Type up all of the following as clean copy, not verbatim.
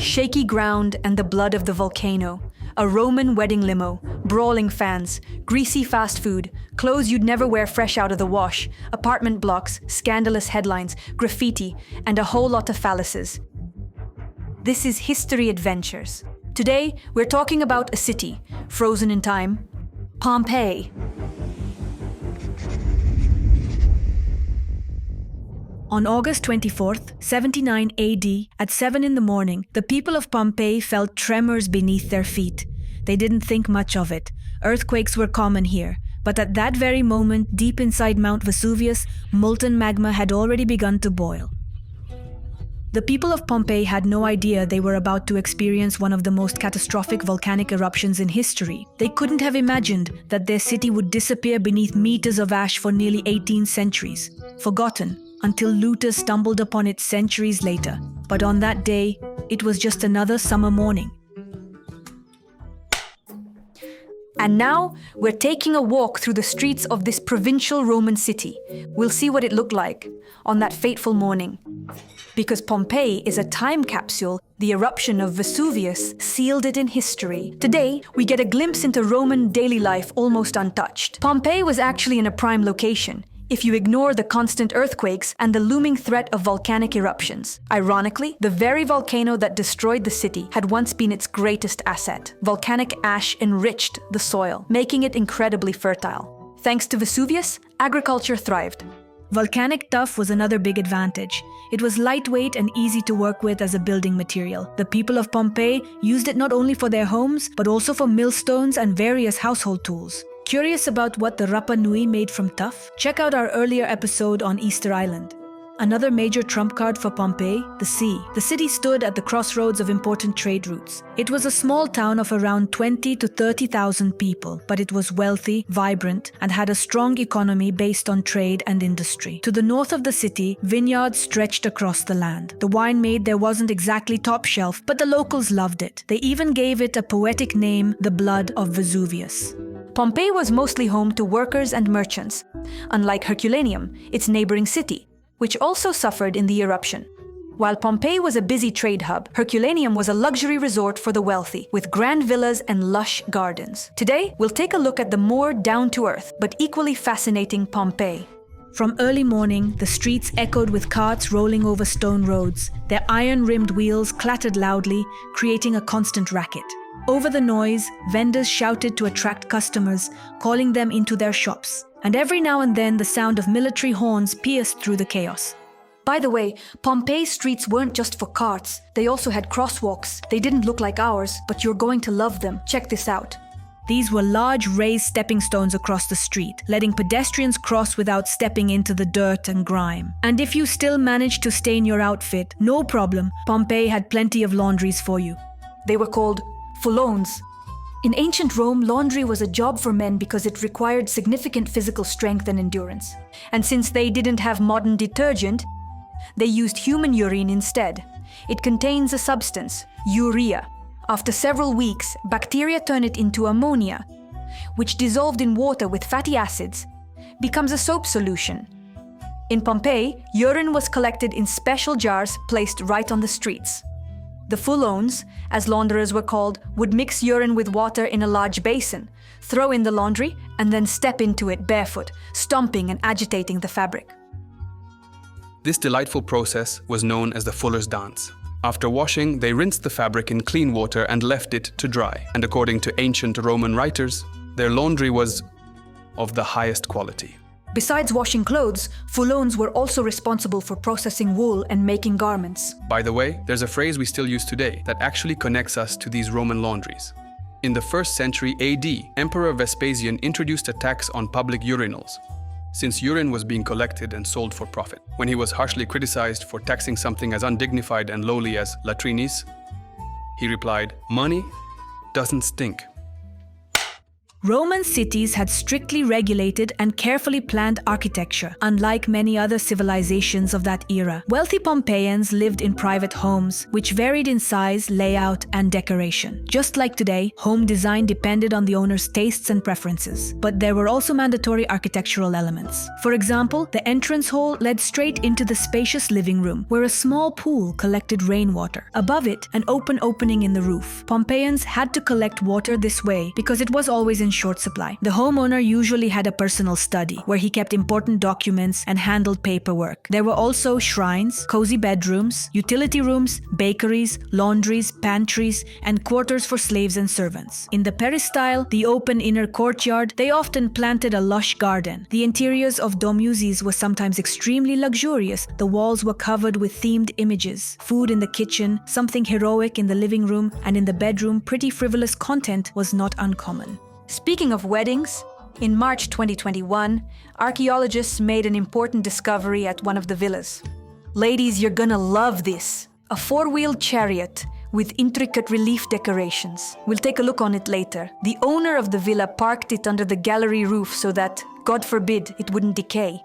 shaky ground and the blood of the volcano. A Roman wedding limo, brawling fans, greasy fast food, clothes you'd never wear fresh out of the wash, apartment blocks, scandalous headlines, graffiti, and a whole lot of phalluses. This is History Adventures. Today, we're talking about a city, frozen in time, Pompeii. On August 24th, 79 AD, at 7 in the morning, the people of Pompeii felt tremors beneath their feet. They didn't think much of it. Earthquakes were common here. But at that very moment, deep inside Mount Vesuvius, molten magma had already begun to boil. The people of Pompeii had no idea they were about to experience one of the most catastrophic volcanic eruptions in history. They couldn't have imagined that their city would disappear beneath meters of ash for nearly 18 centuries, forgotten, until looters stumbled upon it centuries later. But on that day, it was just another summer morning. And now, we're taking a walk through the streets of this provincial Roman city. We'll see what it looked like on that fateful morning. Because Pompeii is a time capsule, the eruption of Vesuvius sealed it in history. Today, we get a glimpse into Roman daily life almost untouched. Pompeii was actually in a prime location, if you ignore the constant earthquakes and the looming threat of volcanic eruptions. Ironically, the very volcano that destroyed the city had once been its greatest asset. Volcanic ash enriched the soil, making it incredibly fertile. Thanks to Vesuvius, agriculture thrived. Volcanic tuff was another big advantage. It was lightweight and easy to work with as a building material. The people of Pompeii used it not only for their homes, but also for millstones and various household tools. Curious about what the Rapa Nui made from tuff? Check out our earlier episode on Easter Island. Another major trump card for Pompeii, the sea. The city stood at the crossroads of important trade routes. It was a small town of around 20 to 30,000 people, but it was wealthy, vibrant, and had a strong economy based on trade and industry. To the north of the city, vineyards stretched across the land. The wine made there wasn't exactly top shelf, but the locals loved it. They even gave it a poetic name, the blood of Vesuvius. Pompeii was mostly home to workers and merchants, unlike Herculaneum, its neighboring city, which also suffered in the eruption. While Pompeii was a busy trade hub, Herculaneum was a luxury resort for the wealthy, with grand villas and lush gardens. Today, we'll take a look at the more down-to-earth, but equally fascinating Pompeii. From early morning, the streets echoed with carts rolling over stone roads. Their iron-rimmed wheels clattered loudly, creating a constant racket. Over the noise, vendors shouted to attract customers, calling them into their shops. And every now and then, the sound of military horns pierced through the chaos. By the way, Pompeii's streets weren't just for carts. They also had crosswalks. They didn't look like ours, but you're going to love them. Check this out. These were large raised stepping stones across the street, letting pedestrians cross without stepping into the dirt and grime. And if you still managed to stain your outfit, no problem. Pompeii had plenty of laundries for you. They were called fullones. In ancient Rome, laundry was a job for men because it required significant physical strength and endurance. And since they didn't have modern detergent, they used human urine instead. It contains a substance, urea. After several weeks, bacteria turn it into ammonia, which dissolved in water with fatty acids, becomes a soap solution. In Pompeii, urine was collected in special jars placed right on the streets. The fullones, as launderers were called, would mix urine with water in a large basin, throw in the laundry, and then step into it barefoot, stomping and agitating the fabric. This delightful process was known as the fuller's dance. After washing, they rinsed the fabric in clean water and left it to dry. And according to ancient Roman writers, their laundry was of the highest quality. Besides washing clothes, fullones were also responsible for processing wool and making garments. By the way, there's a phrase we still use today that actually connects us to these Roman laundries. In the 1st century AD, Emperor Vespasian introduced a tax on public urinals, since urine was being collected and sold for profit. When he was harshly criticized for taxing something as undignified and lowly as latrinis, he replied, "Money doesn't stink." Roman cities had strictly regulated and carefully planned architecture, unlike many other civilizations of that era. Wealthy Pompeians lived in private homes, which varied in size, layout, and decoration. Just like today, home design depended on the owner's tastes and preferences. But there were also mandatory architectural elements. For example, the entrance hall led straight into the spacious living room, where a small pool collected rainwater. Above it, an open opening in the roof. Pompeians had to collect water this way because it was always in short supply. The homeowner usually had a personal study where he kept important documents and handled paperwork. There were also shrines, cozy bedrooms, utility rooms, bakeries, laundries, pantries, and quarters for slaves and servants. In the peristyle, the open inner courtyard, they often planted a lush garden. The interiors of domuses were sometimes extremely luxurious. The walls were covered with themed images. Food in the kitchen, something heroic in the living room, and in the bedroom, pretty frivolous content was not uncommon. Speaking of weddings, in March 2021, archaeologists made an important discovery at one of the villas. Ladies, you're gonna love this. A four-wheeled chariot with intricate relief decorations. We'll take a look on it later. The owner of the villa parked it under the gallery roof so that, God forbid, it wouldn't decay.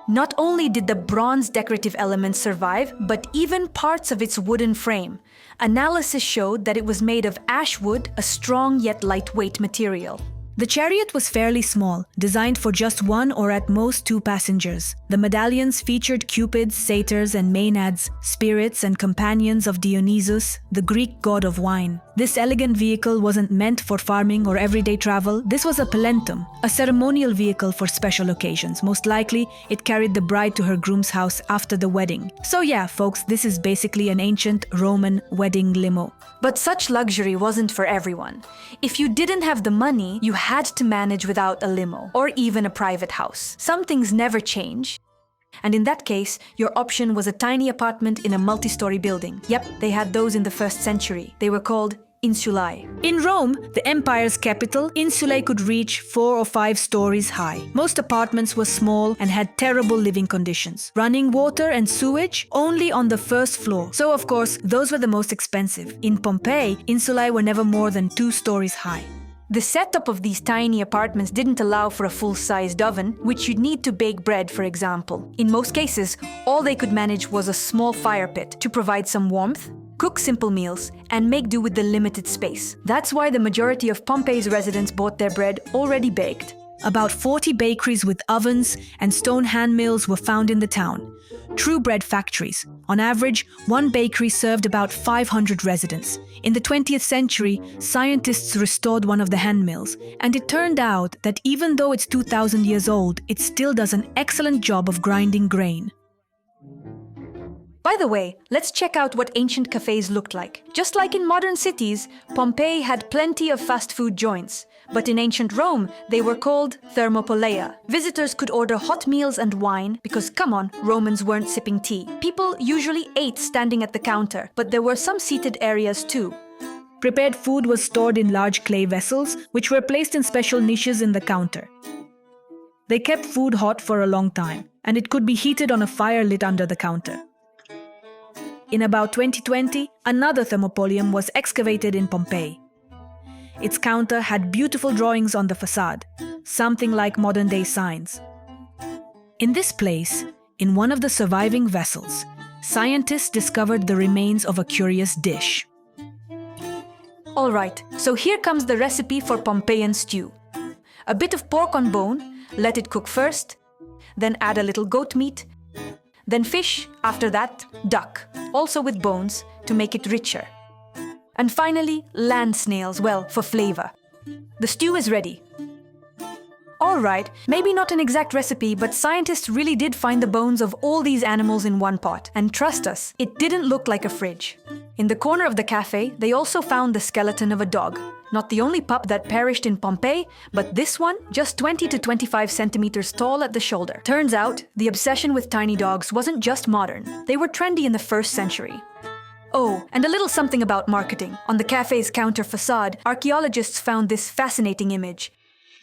Not only did the bronze decorative elements survive, but even parts of its wooden frame. Analysis showed that it was made of ash wood, a strong yet lightweight material. The chariot was fairly small, designed for just one or at most two passengers. The medallions featured cupids, satyrs, and maenads, spirits and companions of Dionysus, the Greek god of wine. This elegant vehicle wasn't meant for farming or everyday travel. This was a palentum, a ceremonial vehicle for special occasions. Most likely, it carried the bride to her groom's house after the wedding. So yeah, folks, this is basically an ancient Roman wedding limo. But such luxury wasn't for everyone. If you didn't have the money, you had to manage without a limo or even a private house. Some things never change. And in that case, your option was a tiny apartment in a multi-story building. Yep, they had those in the 1st century. They were called insulae. In Rome, the empire's capital, insulae could reach 4 or 5 stories high. Most apartments were small and had terrible living conditions. Running water and sewage only on the 1st floor. So of course, those were the most expensive. In Pompeii, insulae were never more than 2 stories high. The setup of these tiny apartments didn't allow for a full-sized oven, which you'd need to bake bread, for example. In most cases, all they could manage was a small fire pit to provide some warmth, cook simple meals, and make do with the limited space. That's why the majority of Pompeii's residents bought their bread already baked. About 40 bakeries with ovens and stone hand mills were found in the town. True bread factories. On average, one bakery served about 500 residents. In the 20th century, scientists restored one of the hand mills, and it turned out that even though it's 2,000 years old, it still does an excellent job of grinding grain. By the way, let's check out what ancient cafes looked like. Just like in modern cities, Pompeii had plenty of fast food joints. But in ancient Rome, they were called thermopoleia. Visitors could order hot meals and wine because, come on, Romans weren't sipping tea. People usually ate standing at the counter, but there were some seated areas too. Prepared food was stored in large clay vessels, which were placed in special niches in the counter. They kept food hot for a long time, and it could be heated on a fire lit under the counter. In about 2020, another thermopolium was excavated in Pompeii. Its counter had beautiful drawings on the facade, something like modern-day signs. In this place, in one of the surviving vessels, scientists discovered the remains of a curious dish. Alright, so here comes the recipe for Pompeian stew. A bit of pork on bone, let it cook first, then add a little goat meat, then fish, after that, duck, also with bones, to make it richer. And finally, land snails, well, for flavor. The stew is ready. Alright, maybe not an exact recipe, but scientists really did find the bones of all these animals in one pot. And trust us, it didn't look like a fridge. In the corner of the cafe, they also found the skeleton of a dog. Not the only pup that perished in Pompeii, but this one, just 20 to 25 centimeters tall at the shoulder. Turns out, the obsession with tiny dogs wasn't just modern. They were trendy in the 1st century. Oh, and a little something about marketing. On the cafe's counter facade, archaeologists found this fascinating image.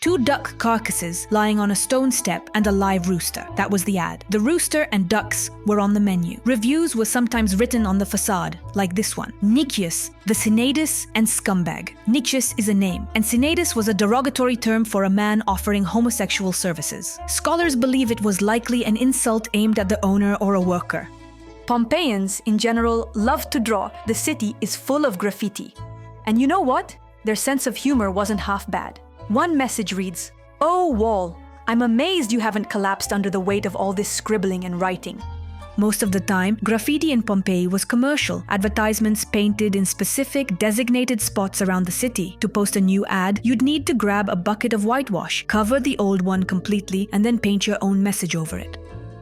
2 duck carcasses lying on a stone step and a live rooster. That was the ad. The rooster and ducks were on the menu. Reviews were sometimes written on the facade, like this one. Nicias, the Sinadis and scumbag. Nicias is a name, and Sinadis was a derogatory term for a man offering homosexual services. Scholars believe it was likely an insult aimed at the owner or a worker. Pompeians, in general, love to draw. The city is full of graffiti. And you know what? Their sense of humor wasn't half bad. One message reads, "Oh wall, I'm amazed you haven't collapsed under the weight of all this scribbling and writing." Most of the time, graffiti in Pompeii was commercial, advertisements painted in specific, designated spots around the city. To post a new ad, you'd need to grab a bucket of whitewash, cover the old one completely, and then paint your own message over it.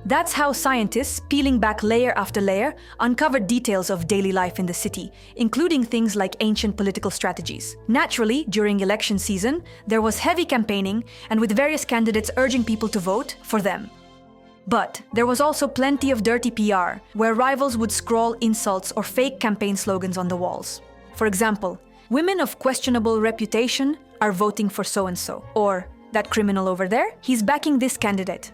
That's how scientists, peeling back layer after layer, uncovered details of daily life in the city, including things like ancient political strategies. Naturally, during election season, there was heavy campaigning, and with various candidates urging people to vote for them. But there was also plenty of dirty PR, where rivals would scrawl insults or fake campaign slogans on the walls. For example, "Women of questionable reputation are voting for so-and-so," or "That criminal over there, he's backing this candidate."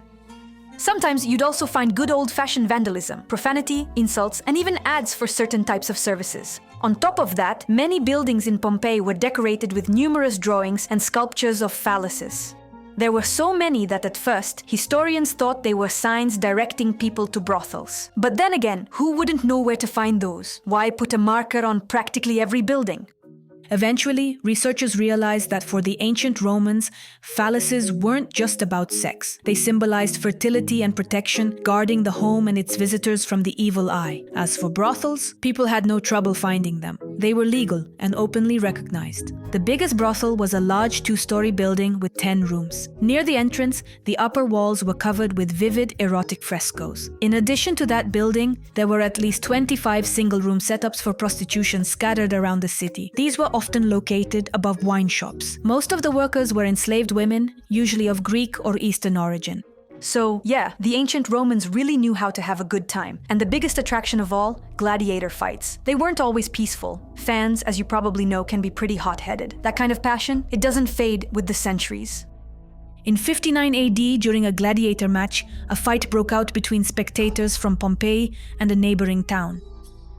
Sometimes you'd also find good old-fashioned vandalism, profanity, insults, and even ads for certain types of services. On top of that, many buildings in Pompeii were decorated with numerous drawings and sculptures of phalluses. There were so many that at first, historians thought they were signs directing people to brothels. But then again, who wouldn't know where to find those? Why put a marker on practically every building? Eventually, researchers realized that for the ancient Romans, phalluses weren't just about sex. They symbolized fertility and protection, guarding the home and its visitors from the evil eye. As for brothels, people had no trouble finding them. They were legal and openly recognized. The biggest brothel was a large 2-story building with 10 rooms. Near the entrance, the upper walls were covered with vivid erotic frescoes. In addition to that building, there were at least 25 single-room setups for prostitution scattered around the city. These were often located above wine shops. Most of the workers were enslaved women, usually of Greek or Eastern origin. So, yeah, the ancient Romans really knew how to have a good time. And the biggest attraction of all, gladiator fights. They weren't always peaceful. Fans, as you probably know, can be pretty hot-headed. That kind of passion, it doesn't fade with the centuries. In 59 AD, during a gladiator match, a fight broke out between spectators from Pompeii and a neighboring town.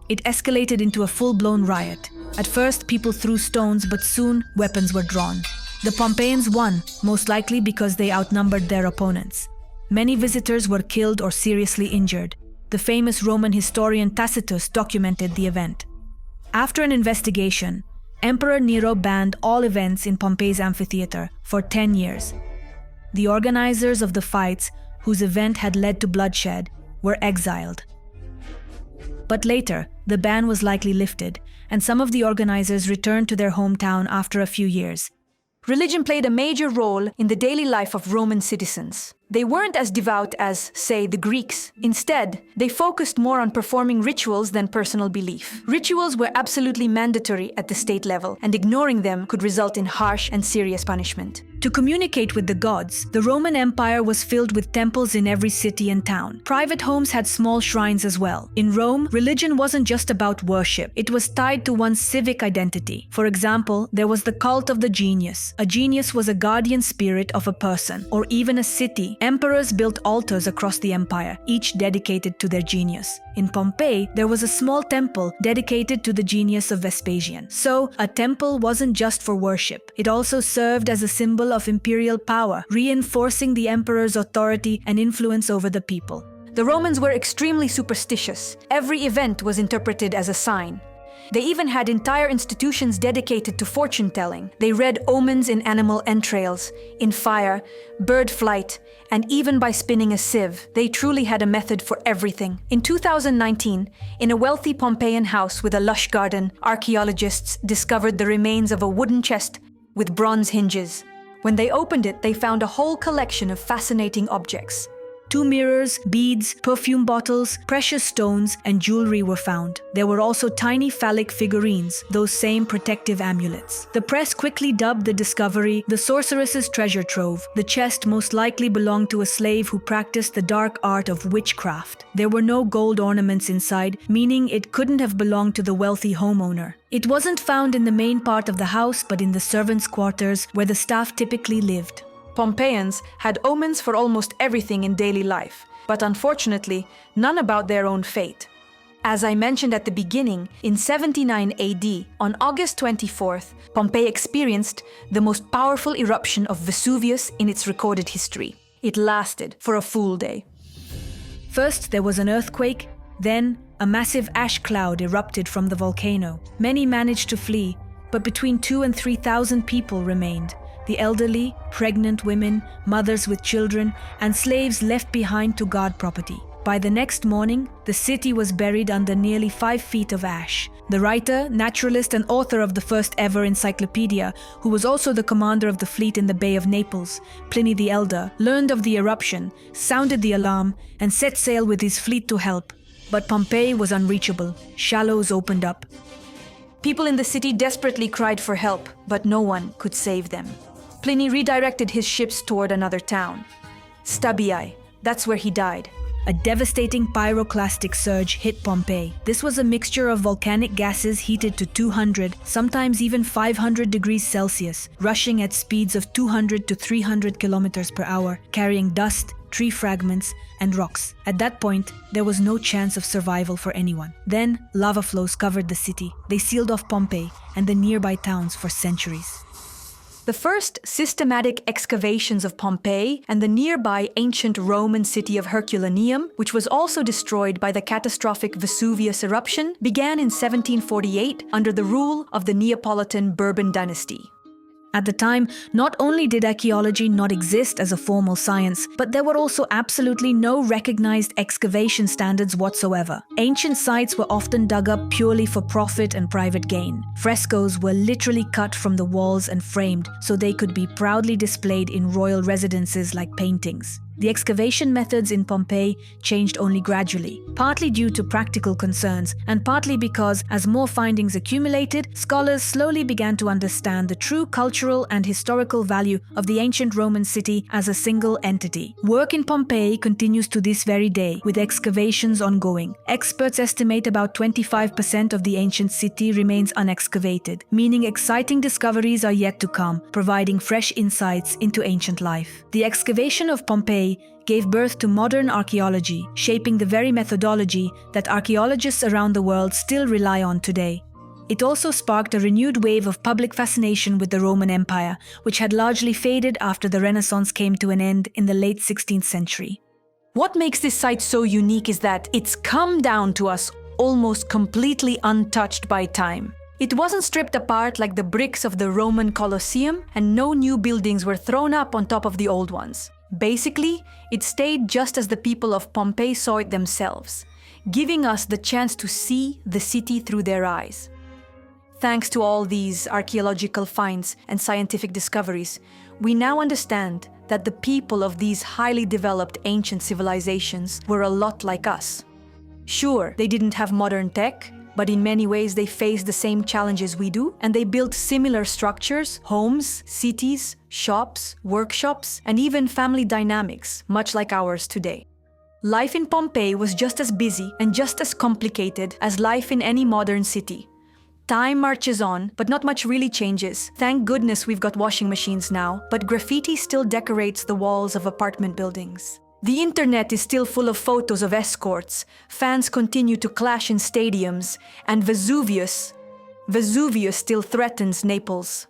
It escalated into a full-blown riot. At first, people threw stones, but soon weapons were drawn. The Pompeians won, most likely because they outnumbered their opponents. Many visitors were killed or seriously injured. The famous Roman historian Tacitus documented the event. After an investigation, Emperor Nero banned all events in Pompeii's amphitheater for 10 years. The organizers of the fights, whose event had led to bloodshed, were exiled. But later, the ban was likely lifted, and some of the organizers returned to their hometown after a few years. Religion played a major role in the daily life of Roman citizens. They weren't as devout as, say, the Greeks. Instead, they focused more on performing rituals than personal belief. Rituals were absolutely mandatory at the state level, and ignoring them could result in harsh and serious punishment. To communicate with the gods, the Roman Empire was filled with temples in every city and town. Private homes had small shrines as well. In Rome, religion wasn't just about worship. It was tied to one's civic identity. For example, there was the cult of the genius. A genius was a guardian spirit of a person, or even a city. Emperors built altars across the empire, each dedicated to their genius. In Pompeii, there was a small temple dedicated to the genius of Vespasian. So, a temple wasn't just for worship. It also served as a symbol of imperial power, reinforcing the emperor's authority and influence over the people. The Romans were extremely superstitious. Every event was interpreted as a sign. They even had entire institutions dedicated to fortune-telling. They read omens in animal entrails, in fire, bird flight, and even by spinning a sieve. They truly had a method for everything. In 2019, in a wealthy Pompeian house with a lush garden, archaeologists discovered the remains of a wooden chest with bronze hinges. When they opened it, they found a whole collection of fascinating objects. 2 mirrors, beads, perfume bottles, precious stones, and jewelry were found. There were also tiny phallic figurines, those same protective amulets. The press quickly dubbed the discovery the sorceress's treasure trove. The chest most likely belonged to a slave who practiced the dark art of witchcraft. There were no gold ornaments inside, meaning it couldn't have belonged to the wealthy homeowner. It wasn't found in the main part of the house, but in the servants' quarters where the staff typically lived. Pompeians had omens for almost everything in daily life, but unfortunately, none about their own fate. As I mentioned at the beginning, in 79 AD, on August 24th, Pompeii experienced the most powerful eruption of Vesuvius in its recorded history. It lasted for a full day. First, there was an earthquake, then a massive ash cloud erupted from the volcano. Many managed to flee, but between 2,000 and 3,000 people remained. The elderly, pregnant women, mothers with children, and slaves left behind to guard property. By the next morning, the city was buried under nearly 5 feet of ash. The writer, naturalist, and author of the first ever encyclopedia, who was also the commander of the fleet in the Bay of Naples, Pliny the Elder, learned of the eruption, sounded the alarm, and set sail with his fleet to help. But Pompeii was unreachable. Shallows opened up. People in the city desperately cried for help, but no one could save them. Pliny redirected his ships toward another town. Stabiae, that's where he died. A devastating pyroclastic surge hit Pompeii. This was a mixture of volcanic gases heated to 200, sometimes even 500 degrees Celsius, rushing at speeds of 200 to 300 kilometers per hour, carrying dust, tree fragments, and rocks. At that point, there was no chance of survival for anyone. Then, lava flows covered the city. They sealed off Pompeii and the nearby towns for centuries. The first systematic excavations of Pompeii and the nearby ancient Roman city of Herculaneum, which was also destroyed by the catastrophic Vesuvius eruption, began in 1748 under the rule of the Neapolitan Bourbon dynasty. At the time, not only did archaeology not exist as a formal science, but there were also absolutely no recognized excavation standards whatsoever. Ancient sites were often dug up purely for profit and private gain. Frescoes were literally cut from the walls and framed so they could be proudly displayed in royal residences like paintings. The excavation methods in Pompeii changed only gradually, partly due to practical concerns and partly because, as more findings accumulated, scholars slowly began to understand the true cultural and historical value of the ancient Roman city as a single entity. Work in Pompeii continues to this very day, with excavations ongoing. Experts estimate about 25% of the ancient city remains unexcavated, meaning exciting discoveries are yet to come, providing fresh insights into ancient life. The excavation of Pompeii gave birth to modern archaeology, shaping the very methodology that archaeologists around the world still rely on today. It also sparked a renewed wave of public fascination with the Roman Empire, which had largely faded after the Renaissance came to an end in the late 16th century. What makes this site so unique is that it's come down to us almost completely untouched by time. It wasn't stripped apart like the bricks of the Roman Colosseum, and no new buildings were thrown up on top of the old ones. Basically, it stayed just as the people of Pompeii saw it themselves, giving us the chance to see the city through their eyes. Thanks to all these archaeological finds and scientific discoveries, we now understand that the people of these highly developed ancient civilizations were a lot like us. Sure, they didn't have modern tech, but in many ways they faced the same challenges we do, and they built similar structures, homes, cities, shops, workshops, and even family dynamics, much like ours today. Life in Pompeii was just as busy and just as complicated as life in any modern city. Time marches on, but not much really changes. Thank goodness we've got washing machines now, but graffiti still decorates the walls of apartment buildings. The internet is still full of photos of escorts, fans continue to clash in stadiums, and Vesuvius still threatens Naples.